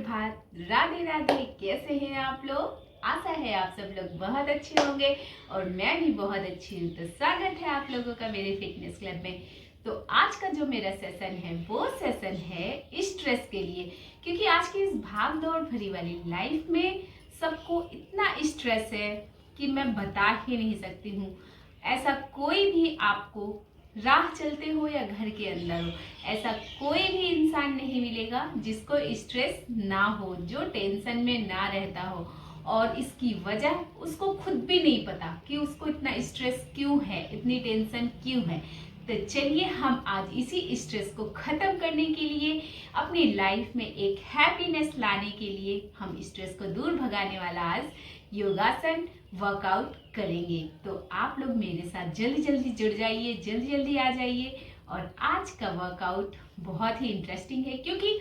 सुप्रभात, राधे राधे। कैसे हैं आप लोग? आशा है आप सब लोग बहुत अच्छे होंगे और मैं भी बहुत अच्छी हूँ। तो स्वागत है आप लोगों का मेरे फिटनेस क्लब में। तो आज का जो मेरा सेशन है वो सेशन है स्ट्रेस के लिए, क्योंकि आज की इस भाग दौड़ भरी वाली लाइफ में सबको इतना स्ट्रेस है कि मैं बता ही नहीं सकती हूँ। ऐसा कोई भी आपको राह चलते हो या घर के अंदर हो, ऐसा कोई भी इंसान नहीं मिलेगा जिसको स्ट्रेस ना हो, जो टेंशन में ना रहता हो। और इसकी वजह उसको खुद भी नहीं पता कि उसको इतना स्ट्रेस क्यों है, इतनी टेंशन क्यों है। तो चलिए हम आज इसी स्ट्रेस को खत्म करने के लिए, अपनी लाइफ में एक हैप्पीनेस लाने के लिए हम स्ट्रेस को दूर भगाने वाला आज योगासन वर्कआउट करेंगे। तो आप लोग मेरे साथ जल्दी जल्दी जुड़ जाइए, जल्दी जल्दी आ जाइए। और आज का वर्कआउट बहुत ही इंटरेस्टिंग है, क्योंकि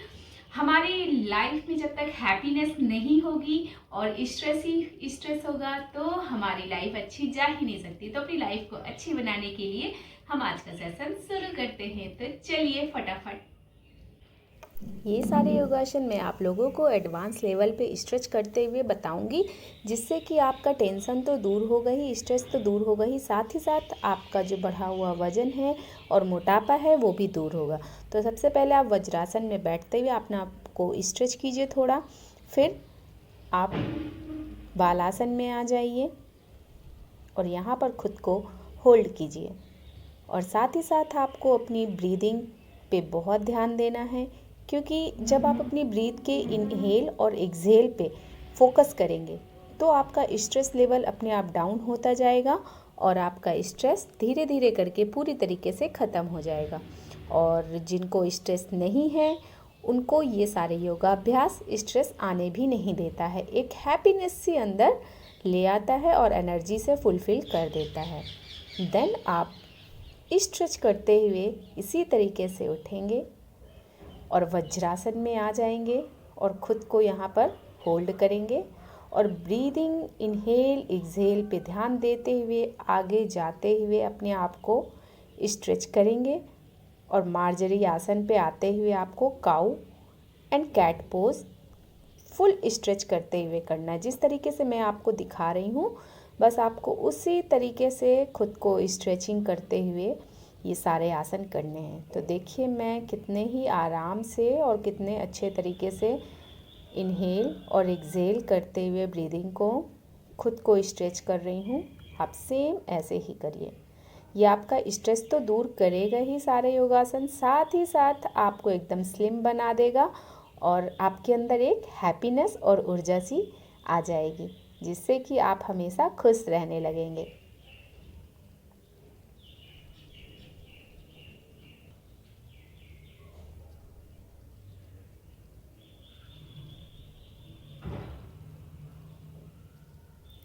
हमारी लाइफ में जब तक हैप्पीनेस नहीं होगी और स्ट्रेस ही स्ट्रेस होगा तो हमारी लाइफ अच्छी जा ही नहीं सकती। तो अपनी लाइफ को अच्छी बनाने के लिए हम आज का सेशन शुरू करते हैं। तो चलिए फटाफट। ये सारे योगासन मैं आप लोगों को एडवांस लेवल पे स्ट्रेच करते हुए बताऊंगी, जिससे कि आपका टेंशन तो दूर होगा ही, स्ट्रेस तो दूर होगा ही, साथ ही साथ आपका जो बढ़ा हुआ वजन है और मोटापा है वो भी दूर होगा। तो सबसे पहले आप वज्रासन में बैठते हुए अपने आप को स्ट्रेच कीजिए थोड़ा, फिर आप बालासन में आ जाइए और यहाँ पर खुद को होल्ड कीजिए। और साथ ही साथ आपको अपनी ब्रीदिंग पे बहुत ध्यान देना है, क्योंकि जब आप अपनी ब्रीथ के इनहेल और एक्सहेल पे फोकस करेंगे तो आपका स्ट्रेस लेवल अपने आप डाउन होता जाएगा और आपका स्ट्रेस धीरे धीरे करके पूरी तरीके से ख़त्म हो जाएगा। और जिनको स्ट्रेस नहीं है उनको ये सारे योगाभ्यास स्ट्रेस आने भी नहीं देता है, एक हैप्पीनेस सी अंदर ले आता है और एनर्जी से फुलफिल कर देता है। देन आप स्ट्रेच करते हुए इसी तरीके से उठेंगे और वज्रासन में आ जाएंगे और ख़ुद को यहाँ पर होल्ड करेंगे और ब्रीदिंग इनहेल एक्सहेल पे ध्यान देते हुए आगे जाते हुए अपने आप को स्ट्रेच करेंगे। और मार्जरी आसन पे आते हुए आपको cow and cat pose full stretch करते हुए करना है। जिस तरीके से मैं आपको दिखा रही हूँ बस आपको उसी तरीके से खुद को स्ट्रेचिंग करते हुए ये सारे आसन करने हैं। तो देखिए मैं कितने ही आराम से और कितने अच्छे तरीके से इनहेल और एक्सहेल करते हुए ब्रीदिंग को खुद को स्ट्रेच कर रही हूँ। आप सेम ऐसे ही करिए। ये आपका स्ट्रेस तो दूर करेगा ही सारे योगासन, साथ ही साथ आपको एकदम स्लिम बना देगा और आपके अंदर एक हैप्पीनेस और ऊर्जा सी आ जाएगी, जिससे कि आप हमेशा खुश रहने लगेंगे।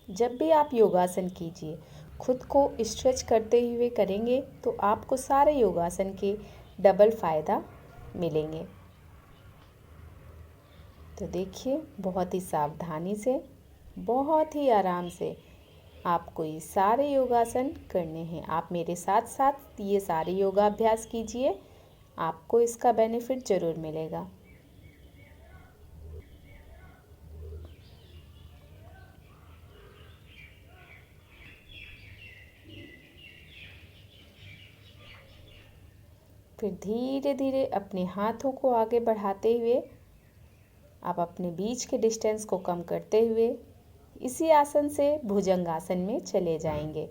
जब भी आप योगासन कीजिए खुद को स्ट्रेच करते हुए करेंगे तो आपको सारे योगासन के डबल फ़ायदा मिलेंगे। तो देखिए बहुत ही सावधानी से, बहुत ही आराम से आपको ये सारे योगासन करने हैं। आप मेरे साथ साथ ये सारे योगाभ्यास कीजिए, आपको इसका बेनिफिट ज़रूर मिलेगा। फिर धीरे धीरे अपने हाथों को आगे बढ़ाते हुए आप अपने बीच के डिस्टेंस को कम करते हुए इसी आसन से भुजंगासन में चले जाएंगे।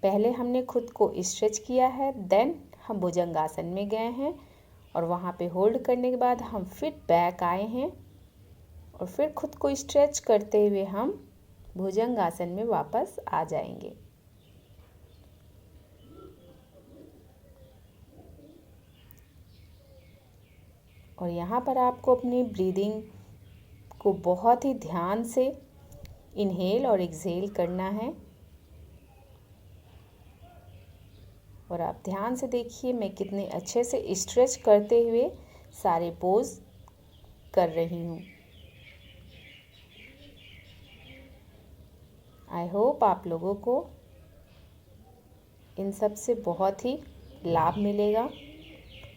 पहले हमने खुद को स्ट्रेच किया है, देन हम भुजंगासन में गए हैं और वहाँ पे होल्ड करने के बाद हम फिर बैक आए हैं और फिर खुद को स्ट्रेच करते हुए हम भुजंगासन में वापस आ जाएंगे। और यहाँ पर आपको अपनी ब्रीदिंग को बहुत ही ध्यान से इनहेल और एक्सहेल करना है। और आप ध्यान से देखिए मैं कितने अच्छे से स्ट्रेच करते हुए सारे पोज कर रही हूँ। आई होप आप लोगों को इन सब से बहुत ही लाभ मिलेगा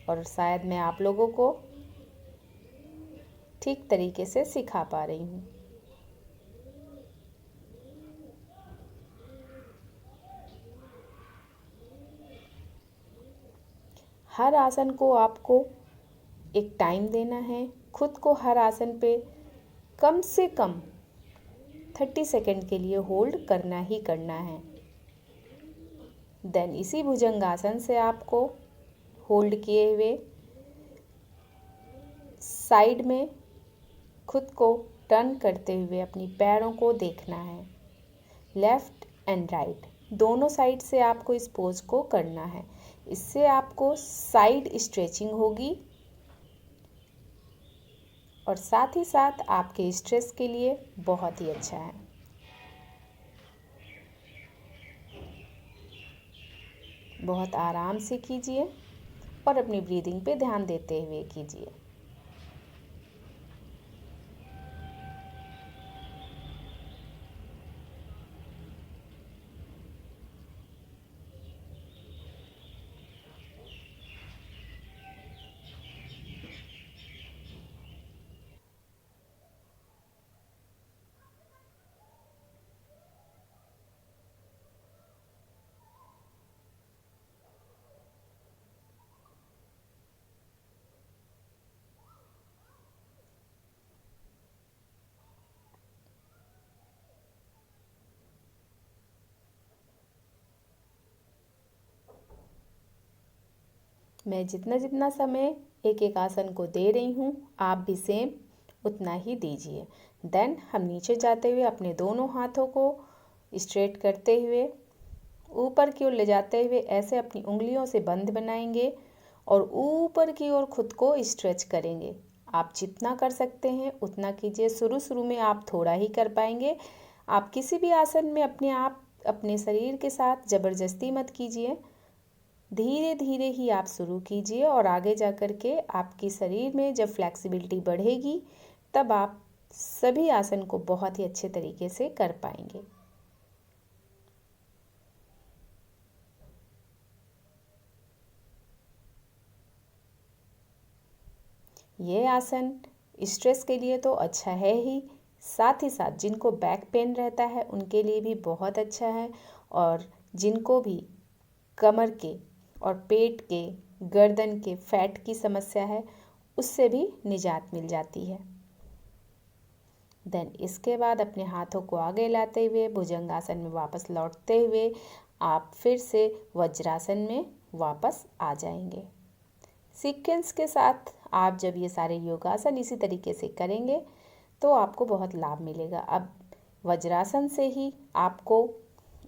और शायद मैं आप लोगों को ठीक तरीके से सिखा पा रही हूँ। हर आसन को आपको एक टाइम देना है, खुद को हर आसन पे कम से कम 30 सेकंड के लिए होल्ड करना ही करना है। देन इसी भुजंगासन से आपको होल्ड किए हुए साइड में खुद को टर्न करते हुए अपनी पैरों को देखना है। लेफ़्ट एंड राइट दोनों साइड से आपको इस पोज को करना है। इससे आपको साइड स्ट्रेचिंग होगी और साथ ही साथ आपके स्ट्रेस के लिए बहुत ही अच्छा है। बहुत आराम से कीजिए और अपनी ब्रीदिंग पे ध्यान देते हुए कीजिए। मैं जितना जितना समय एक एक आसन को दे रही हूँ, आप भी सेम उतना ही दीजिए। देन हम नीचे जाते हुए अपने दोनों हाथों को स्ट्रेट करते हुए ऊपर की ओर ले जाते हुए ऐसे अपनी उंगलियों से बंद बनाएंगे और ऊपर की ओर खुद को स्ट्रेच करेंगे। आप जितना कर सकते हैं उतना कीजिए। शुरू में आप थोड़ा ही कर पाएंगे। आप किसी भी आसन में अपने शरीर के साथ ज़बरदस्ती मत कीजिए। धीरे धीरे ही आप शुरू कीजिए और आगे जा कर के आपकी शरीर में जब फ्लेक्सिबिलिटी बढ़ेगी तब आप सभी आसन को बहुत ही अच्छे तरीके से कर पाएंगे। ये आसन स्ट्रेस के लिए तो अच्छा है ही, साथ ही साथ जिनको बैक पेन रहता है उनके लिए भी बहुत अच्छा है और जिनको भी कमर के और पेट के, गर्दन के फैट की समस्या है उससे भी निजात मिल जाती है। देन इसके बाद अपने हाथों को आगे लाते हुए भुजंगासन में वापस लौटते हुए आप फिर से वज्रासन में वापस आ जाएंगे। सीक्वेंस के साथ आप जब ये सारे योगासन इसी तरीके से करेंगे तो आपको बहुत लाभ मिलेगा। अब वज्रासन से ही आपको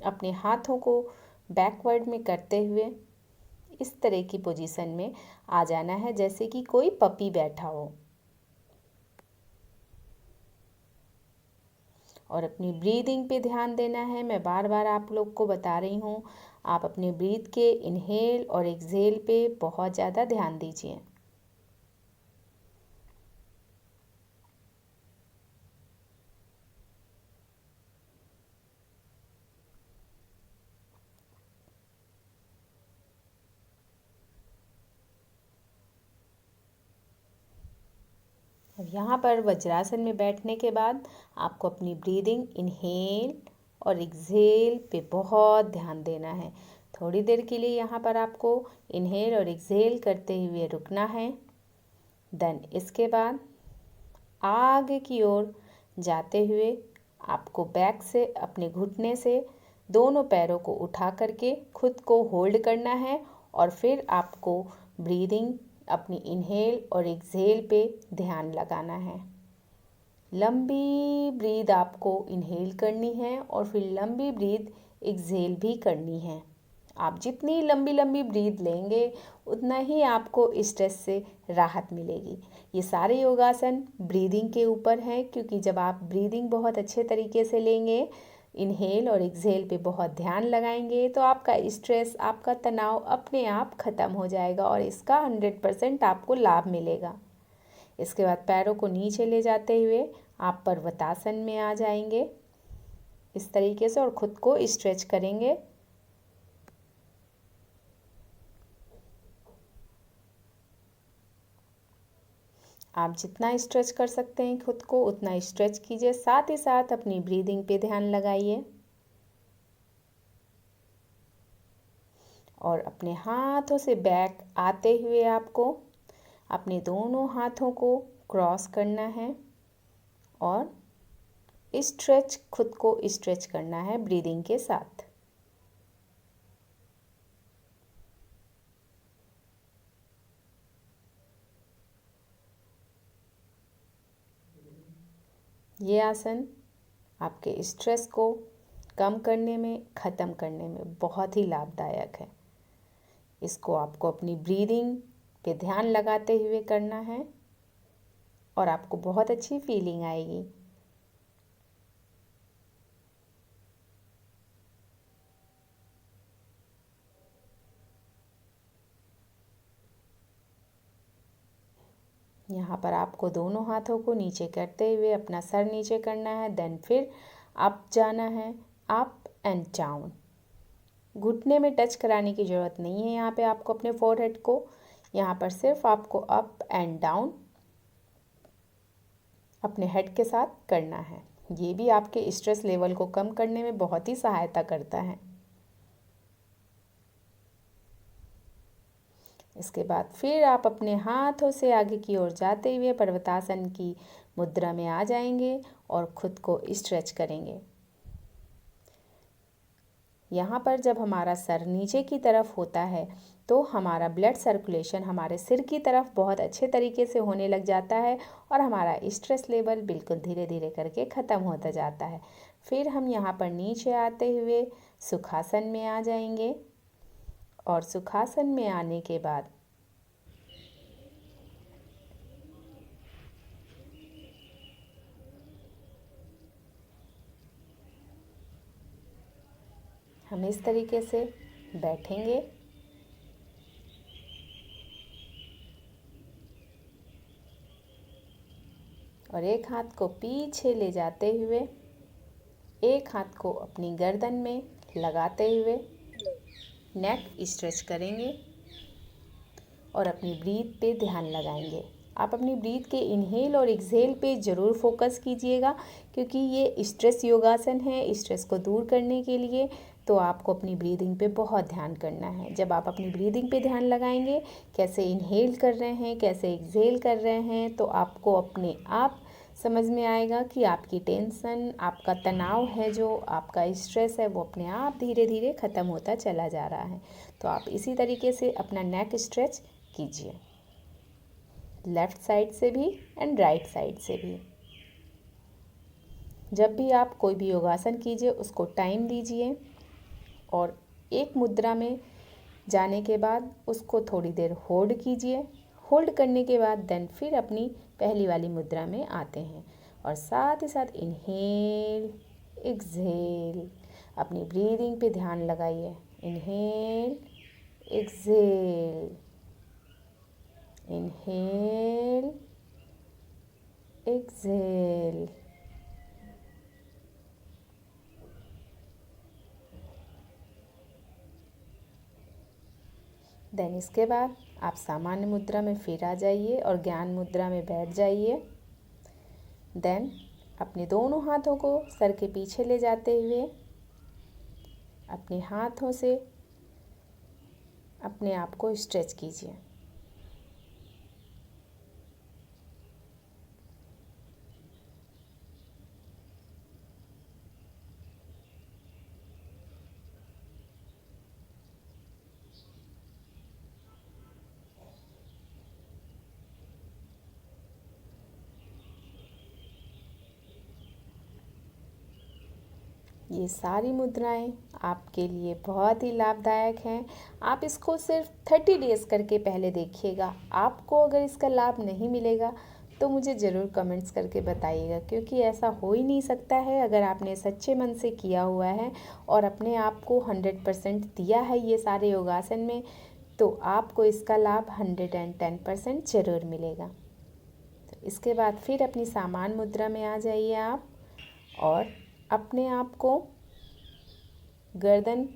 अपने हाथों को बैकवर्ड में करते हुए इस तरह की पोजीशन में आ जाना है जैसे कि कोई पपी बैठा हो और अपनी ब्रीदिंग पे ध्यान देना है। मैं बार बार आप लोग को बता रही हूँ, आप अपने ब्रीथ के इनहेल और एक्सहेल पे बहुत ज़्यादा ध्यान दीजिए। अब यहाँ पर वज्रासन में बैठने के बाद आपको अपनी ब्रीदिंग इनहेल और एक्सहेल पे बहुत ध्यान देना है। थोड़ी देर के लिए यहाँ पर आपको इनहेल और एक्सहेल करते हुए रुकना है। देन इसके बाद आगे की ओर जाते हुए आपको बैक से अपने घुटने से दोनों पैरों को उठा करके खुद को होल्ड करना है और फिर आपको ब्रीदिंग अपनी इनहेल और एक्सहेल पे ध्यान लगाना है। लंबी ब्रीद आपको इनहेल करनी है और फिर लंबी ब्रीद एक्सहेल भी करनी है। आप जितनी लंबी लंबी ब्रीद लेंगे उतना ही आपको स्ट्रेस से राहत मिलेगी। ये सारे योगासन ब्रीदिंग के ऊपर हैं क्योंकि जब आप ब्रीदिंग बहुत अच्छे तरीके से लेंगे, इनहेल और एक्सहेल पे बहुत ध्यान लगाएंगे तो आपका स्ट्रेस, आपका तनाव अपने आप ख़त्म हो जाएगा और इसका 100% आपको लाभ मिलेगा। इसके बाद पैरों को नीचे ले जाते हुए आप पर्वतासन में आ जाएंगे इस तरीके से और ख़ुद को स्ट्रेच करेंगे। आप जितना स्ट्रेच कर सकते हैं खुद को उतना स्ट्रेच कीजिए। साथ ही साथ अपनी ब्रीदिंग पे ध्यान लगाइए और अपने हाथों से बैक आते हुए आपको अपने दोनों हाथों को क्रॉस करना है और स्ट्रेच, खुद को स्ट्रेच करना है ब्रीदिंग के साथ। ये आसन आपके स्ट्रेस को कम करने में, ख़त्म करने में बहुत ही लाभदायक है। इसको आपको अपनी ब्रीदिंग पे ध्यान लगाते हुए करना है और आपको बहुत अच्छी फीलिंग आएगी। यहाँ पर आपको दोनों हाथों को नीचे करते हुए अपना सर नीचे करना है। देन फिर अप जाना है, अप एंड डाउन। घुटने में टच कराने की ज़रूरत नहीं है यहाँ पे आपको अपने फोरहेड को। यहाँ पर सिर्फ आपको अप एंड डाउन अपने हेड के साथ करना है। ये भी आपके स्ट्रेस लेवल को कम करने में बहुत ही सहायता करता है। इसके बाद फिर आप अपने हाथों से आगे की ओर जाते हुए पर्वतासन की मुद्रा में आ जाएंगे और खुद को स्ट्रेच करेंगे। यहाँ पर जब हमारा सर नीचे की तरफ होता है तो हमारा ब्लड सर्कुलेशन हमारे सिर की तरफ बहुत अच्छे तरीके से होने लग जाता है और हमारा स्ट्रेस लेवल बिल्कुल धीरे धीरे करके ख़त्म होता जाता है। फिर हम यहाँ पर नीचे आते हुए सुखासन में आ जाएंगे और सुखासन में आने के बाद हम इस तरीके से बैठेंगे और एक हाथ को पीछे ले जाते हुए एक हाथ को अपनी गर्दन में लगाते हुए नेक स्ट्रेच करेंगे और अपनी ब्रीथ पे ध्यान लगाएंगे। आप अपनी ब्रीथ के इनहेल और एक्सहेल पे ज़रूर फोकस कीजिएगा क्योंकि ये स्ट्रेस योगासन है। स्ट्रेस को दूर करने के लिए तो आपको अपनी ब्रीदिंग पे बहुत ध्यान करना है। जब आप अपनी ब्रीदिंग पे ध्यान लगाएंगे, कैसे इनहेल कर रहे हैं, कैसे एक्सहेल कर रहे हैं, तो आपको अपने आप समझ में आएगा कि आपकी टेंशन, आपका तनाव है, जो आपका स्ट्रेस है, वो अपने आप धीरे धीरे ख़त्म होता चला जा रहा है। तो आप इसी तरीके से अपना नेक स्ट्रेच कीजिए, लेफ़्ट साइड से भी एंड राइट साइड से भी। जब भी आप कोई भी योगासन कीजिए उसको टाइम दीजिए और एक मुद्रा में जाने के बाद उसको थोड़ी देर होल्ड कीजिए। होल्ड करने के बाद देन फिर अपनी पहली वाली मुद्रा में आते हैं और साथ ही साथ इनहेल एक्सहेल, अपनी ब्रीदिंग पे ध्यान लगाइए। Inhale exhale, inhale exhale. Then इसके बाद आप सामान्य मुद्रा में फिर आ जाइए और ज्ञान मुद्रा में बैठ जाइए। देन अपने दोनों हाथों को सर के पीछे ले जाते हुए अपने हाथों से अपने आप को स्ट्रेच कीजिए। ये सारी मुद्राएं आपके लिए बहुत ही लाभदायक हैं। आप इसको सिर्फ 30 डेज़ करके पहले देखिएगा। आपको अगर इसका लाभ नहीं मिलेगा तो मुझे ज़रूर कमेंट्स करके बताइएगा, क्योंकि ऐसा हो ही नहीं सकता है। अगर आपने सच्चे मन से किया हुआ है और अपने आप को 100% दिया है ये सारे योगासन में, तो आपको इसका लाभ 110% ज़रूर मिलेगा। तो इसके बाद फिर अपनी सामान्य मुद्रा में आ जाइए आप और अपने आप को गर्दन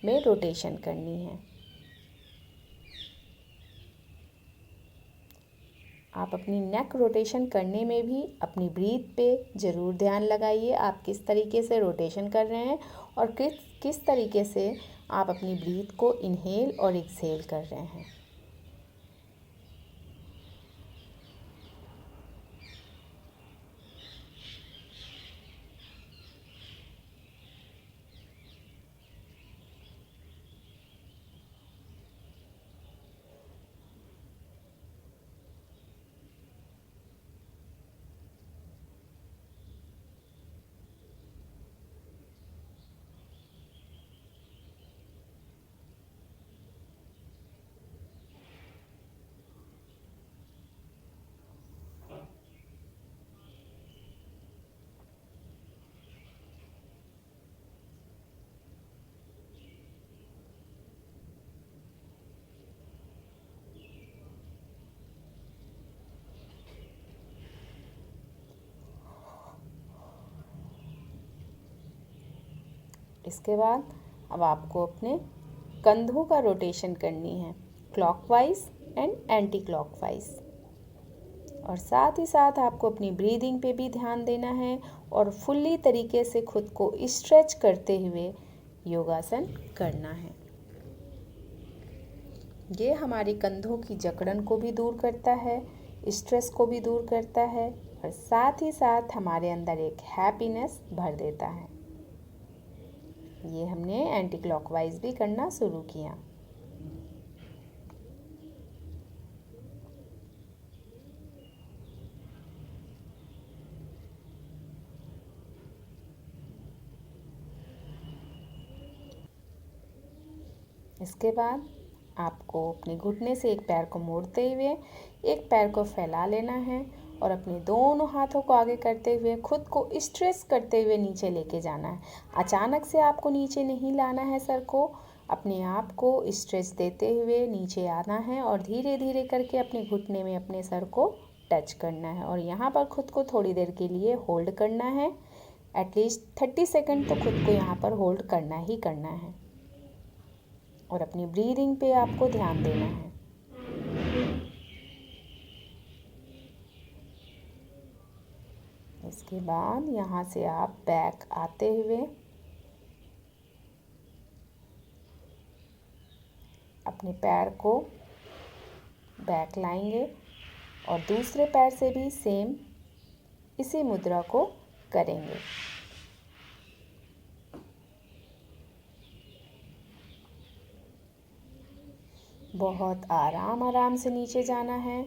में रोटेशन करनी है। आप अपनी नेक रोटेशन करने में भी अपनी ब्रीथ पे ज़रूर ध्यान लगाइए। आप किस तरीके से रोटेशन कर रहे हैं और किस तरीके से आप अपनी ब्रीथ को इनहेल और एक्सहेल कर रहे हैं। इसके बाद अब आपको अपने कंधों का रोटेशन करनी है, क्लॉकवाइज एंड एंटी क्लॉकवाइज। और साथ ही साथ आपको अपनी ब्रीदिंग पे भी ध्यान देना है और फुल्ली तरीके से खुद को स्ट्रेच करते हुए योगासन करना है। ये हमारी कंधों की जकड़न को भी दूर करता है, स्ट्रेस को भी दूर करता है और साथ ही साथ हमारे अंदर एक हैप्पीनेस भर देता है। ये हमने एंटी क्लॉकवाइज भी करना शुरू किया। इसके बाद आपको अपने घुटने से एक पैर को मोड़ते हुए एक पैर को फैला लेना है और अपने दोनों हाथों को आगे करते हुए खुद को स्ट्रेच करते हुए नीचे लेके जाना है। अचानक से आपको नीचे नहीं लाना है सर को, अपने आप को स्ट्रेच देते हुए नीचे आना है और धीरे धीरे करके अपने घुटने में अपने सर को टच करना है और यहाँ पर खुद को थोड़ी देर के लिए होल्ड करना है। एटलीस्ट 30 सेकंड तो खुद को यहाँ पर होल्ड करना ही करना है और अपनी ब्रीदिंग पे आपको ध्यान देना है। इसके बाद यहाँ से आप बैक आते हुए अपने पैर को बैक लाएंगे और दूसरे पैर से भी सेम इसी मुद्रा को करेंगे। बहुत आराम से नीचे जाना है,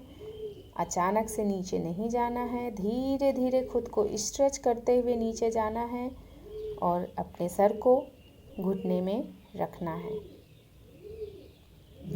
अचानक से नीचे नहीं जाना है, धीरे धीरे खुद को स्ट्रेच करते हुए नीचे जाना है और अपने सर को घुटने में रखना है।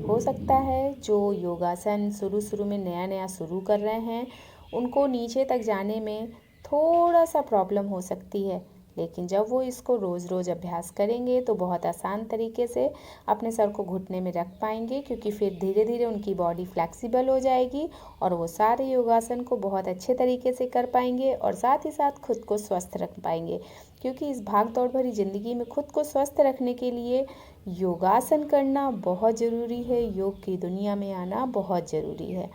हो सकता है जो योगासन शुरू में नया शुरू कर रहे हैं उनको नीचे तक जाने में थोड़ा सा प्रॉब्लम हो सकती है, लेकिन जब वो इसको रोज़ अभ्यास करेंगे तो बहुत आसान तरीके से अपने सर को घुटने में रख पाएंगे, क्योंकि फिर धीरे धीरे उनकी बॉडी फ्लेक्सिबल हो जाएगी और वो सारे योगासन को बहुत अच्छे तरीके से कर पाएंगे और साथ ही साथ खुद को स्वस्थ रख पाएंगे। क्योंकि इस भाग दौड़ भरी ज़िंदगी में खुद को स्वस्थ रखने के लिए योगासन करना बहुत ज़रूरी है, योग की दुनिया में आना बहुत ज़रूरी है।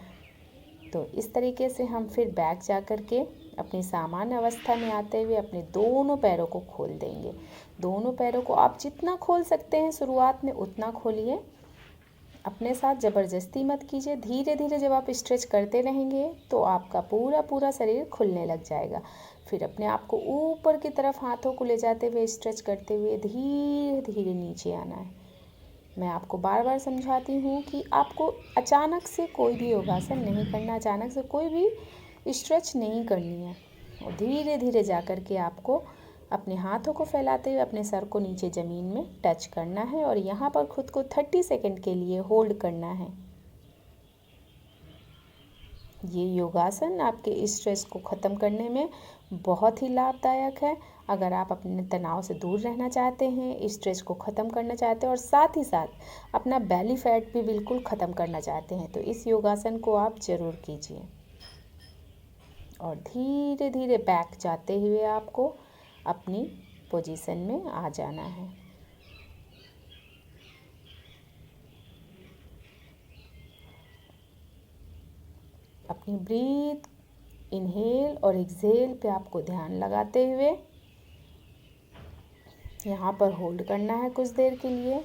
तो इस तरीके से हम फिर बैक जा कर के अपनी सामान्य अवस्था में आते हुए अपने दोनों पैरों को खोल देंगे। दोनों पैरों को आप जितना खोल सकते हैं शुरुआत में उतना खोलिए, अपने साथ ज़बरदस्ती मत कीजिए। धीरे धीरे जब आप स्ट्रेच करते रहेंगे तो आपका पूरा शरीर खुलने लग जाएगा। फिर अपने आप को ऊपर की तरफ हाथों को ले जाते हुए स्ट्रेच करते हुए धीरे धीरे नीचे आना है। मैं आपको बार बार समझाती हूँ कि आपको अचानक से कोई भी योगासन नहीं करना, अचानक से कोई भी स्ट्रेच नहीं करनी है और धीरे धीरे जा कर के आपको अपने हाथों को फैलाते हुए अपने सर को नीचे ज़मीन में टच करना है और यहाँ पर खुद को 30 सेकंड के लिए होल्ड करना है। ये योगासन आपके स्ट्रेस को ख़त्म करने में बहुत ही लाभदायक है। अगर आप अपने तनाव से दूर रहना चाहते हैं, स्ट्रेस को ख़त्म करना चाहते हैं और साथ ही साथ अपना बेली फैट भी बिल्कुल ख़त्म करना चाहते हैं तो इस योगासन को आप ज़रूर कीजिए। और धीरे धीरे बैक जाते हुए आपको अपनी पोजीशन में आ जाना है। अपनी ब्रीथ इनहेल और एक्सहेल पे आपको ध्यान लगाते हुए यहाँ पर होल्ड करना है कुछ देर के लिए।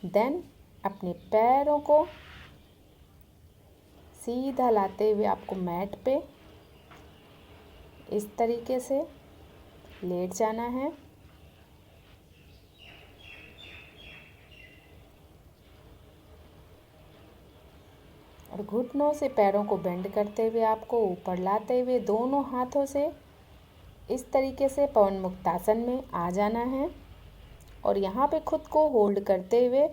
देन अपने पैरों को सीधा लाते हुए आपको मैट पे इस तरीके से लेट जाना है और घुटनों से पैरों को बेंड करते हुए आपको ऊपर लाते हुए दोनों हाथों से इस तरीके से पवन मुक्तासन में आ जाना है और यहाँ पे खुद को होल्ड करते हुए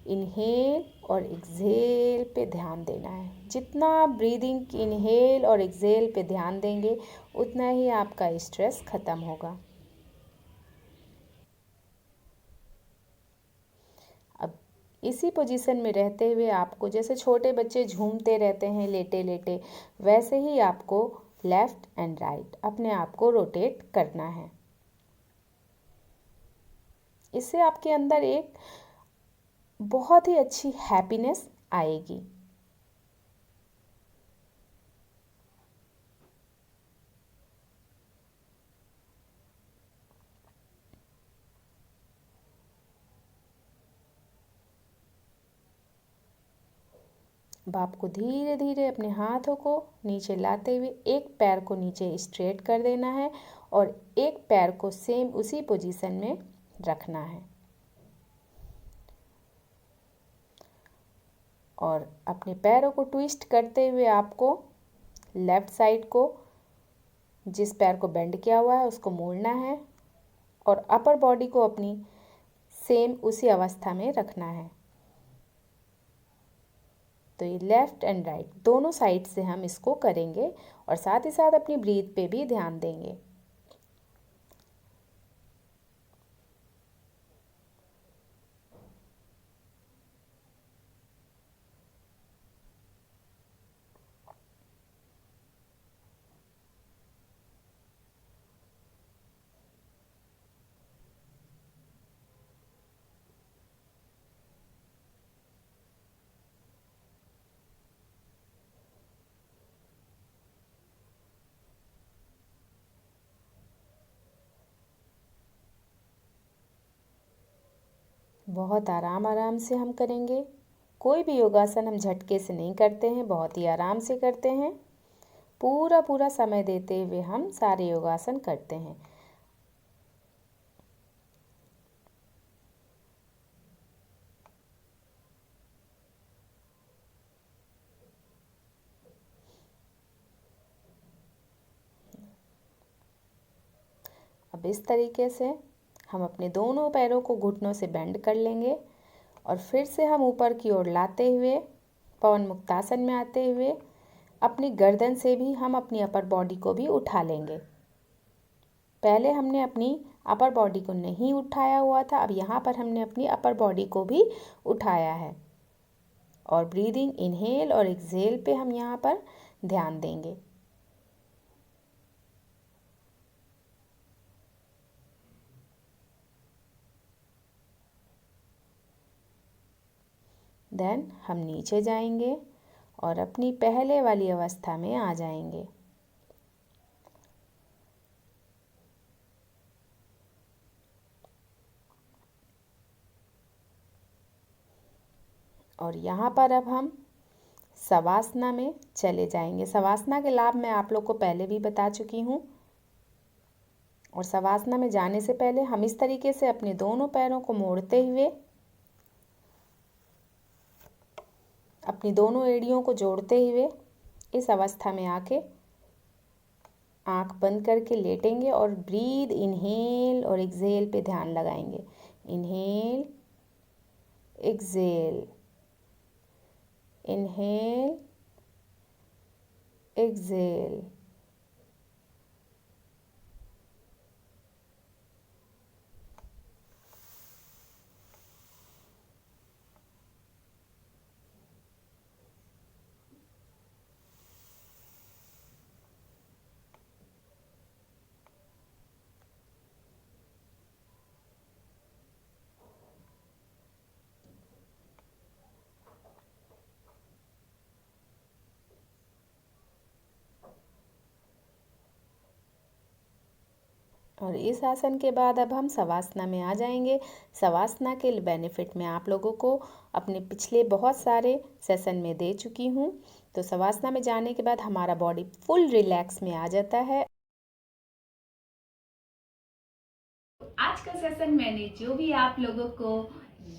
इनहेल और एक्सहेल पे ध्यान देना है। जितना आप ब्रीदिंग इनहेल और एक्सहेल पे ध्यान देंगे उतना ही आपका स्ट्रेस ख़त्म होगा। अब इसी पोजीशन में रहते हुए आपको, जैसे छोटे बच्चे झूमते रहते हैं लेटे लेटे, वैसे ही आपको लेफ़्ट एंड राइट अपने आप को रोटेट करना है। इससे आपके अंदर एक बहुत ही अच्छी हैप्पीनेस आएगी। अब आपको धीरे धीरे अपने हाथों को नीचे लाते हुए एक पैर को नीचे स्ट्रेट कर देना है और एक पैर को सेम उसी पोजीशन में रखना है और अपने पैरों को ट्विस्ट करते हुए आपको लेफ़्ट साइड को, जिस पैर को बेंड किया हुआ है उसको मोड़ना है और अपर बॉडी को अपनी सेम उसी अवस्था में रखना है। तो ये लेफ़्ट एंड राइट दोनों साइड से हम इसको करेंगे और साथ ही साथ अपनी ब्रीथ पे भी ध्यान देंगे। बहुत आराम आराम से हम करेंगे। कोई भी योगासन हम झटके से नहीं करते हैं, बहुत ही आराम से करते हैं। पूरा पूरा समय देते हुए हम सारे योगासन करते हैं। अब इस तरीके से हम अपने दोनों पैरों को घुटनों से बेंड कर लेंगे और फिर से हम ऊपर की ओर लाते हुए पवन मुक्तासन में आते हुए अपनी गर्दन से भी हम अपनी अपर बॉडी को भी उठा लेंगे। पहले हमने अपनी अपर बॉडी को नहीं उठाया हुआ था, अब यहाँ पर हमने अपनी अपर बॉडी को भी उठाया है और ब्रीदिंग इनहेल और एक्सहेल पे हम यहाँ पर ध्यान देंगे। देन हम नीचे जाएंगे और अपनी पहले वाली अवस्था में आ जाएंगे। और यहाँ पर अब हम शवासना में चले जाएंगे। शवासना के लाभ मैं आप लोग को पहले भी बता चुकी हूँ और शवासना में जाने से पहले हम इस तरीके से अपने दोनों पैरों को मोड़ते हुए अपनी दोनों एड़ियों को जोड़ते हुए इस अवस्था में आके आँख बंद करके लेटेंगे और ब्रीद इनहेल और एक्सहेल पे ध्यान लगाएंगे। Inhale exhale, inhale exhale. और इस आसन के बाद अब हम शवासना में आ जाएंगे। शवासना के बेनिफिट मैं आप लोगों को अपने पिछले बहुत सारे सेशन में दे चुकी हूँ। तो शवासना में जाने के बाद हमारा बॉडी फुल रिलैक्स में आ जाता है। आज का सेशन मैंने जो भी आप लोगों को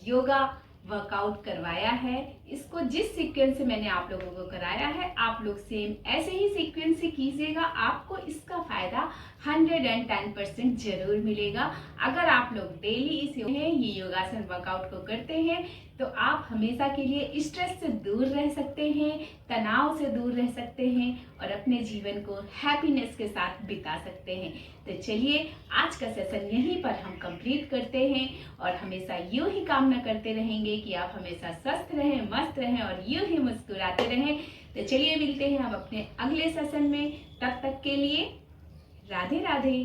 योगा वर्कआउट करवाया है, इसको जिस सीक्वेंस से मैंने आप लोगों को कराया है, आप लोग सेम ऐसे ही सीक्वेंस से कीजिएगा। आपको इसका फायदा 110% जरूर मिलेगा। अगर आप लोग डेली ये योगासन वर्कआउट को करते हैं तो आप हमेशा के लिए स्ट्रेस से दूर रह सकते हैं, तनाव से दूर रह सकते हैं और अपने जीवन को हैप्पीनेस के साथ बिता सकते हैं। तो चलिए आज का सेशन यहीं पर हम कंप्लीट करते हैं और हमेशा यूं ही कामना करते रहेंगे कि आप हमेशा स्वस्थ रहें, मस्त रहें और यूं ही मुस्कुराते रहें। तो चलिए मिलते हैं हम अपने अगले सेशन में। तब तक के लिए राधे राधे।